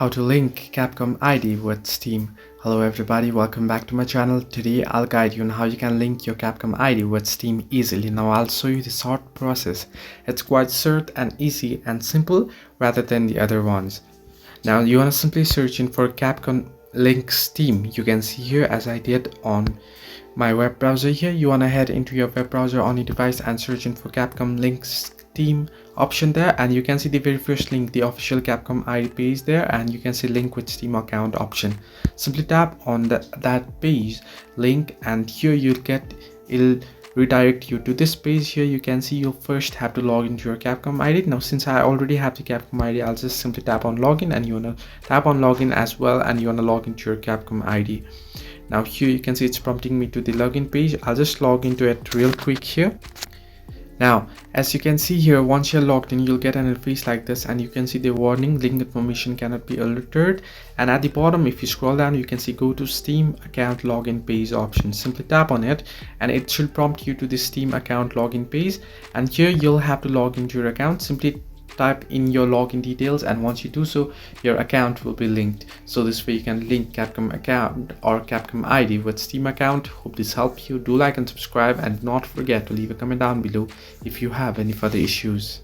How to link Capcom ID with Steam. Hello everybody, welcome back to my channel. Today I'll guide you on how you can link your Capcom ID with Steam easily. Now I'll show you the short process. It's quite short and easy and simple rather than the other ones. Now you want to simply search in for Capcom link Steam. You can see here as I did on my web browser here. You want to head into your web browser on your device and search in for Capcom link Steam option there, and you can see the very first link, the official Capcom ID page there, and you can see link with Steam account option. Simply tap on that page link, and here it'll redirect you to this page. Here you can see you'll first have to log into your Capcom ID. Now since I already have the Capcom ID, I'll just simply tap on login, and you want to tap on login as well, and you want to log into your Capcom ID. Now here you can see it's prompting me to the login page. I'll just log into it real quick here. Now as you can see here, once you're logged in, you'll get an interface like this, and you can see the warning, link information cannot be altered. And at the bottom, if you scroll down, you can see go to Steam account login page option. Simply tap on it and it should prompt you to the Steam account login page, and here you'll have to log into your account. Simply type in your login details, and once you do so, your account will be linked. So this way you can link Capcom account or Capcom ID with Steam account. Hope this helped you. Do like and subscribe, and not forget to leave a comment down below if you have any further issues.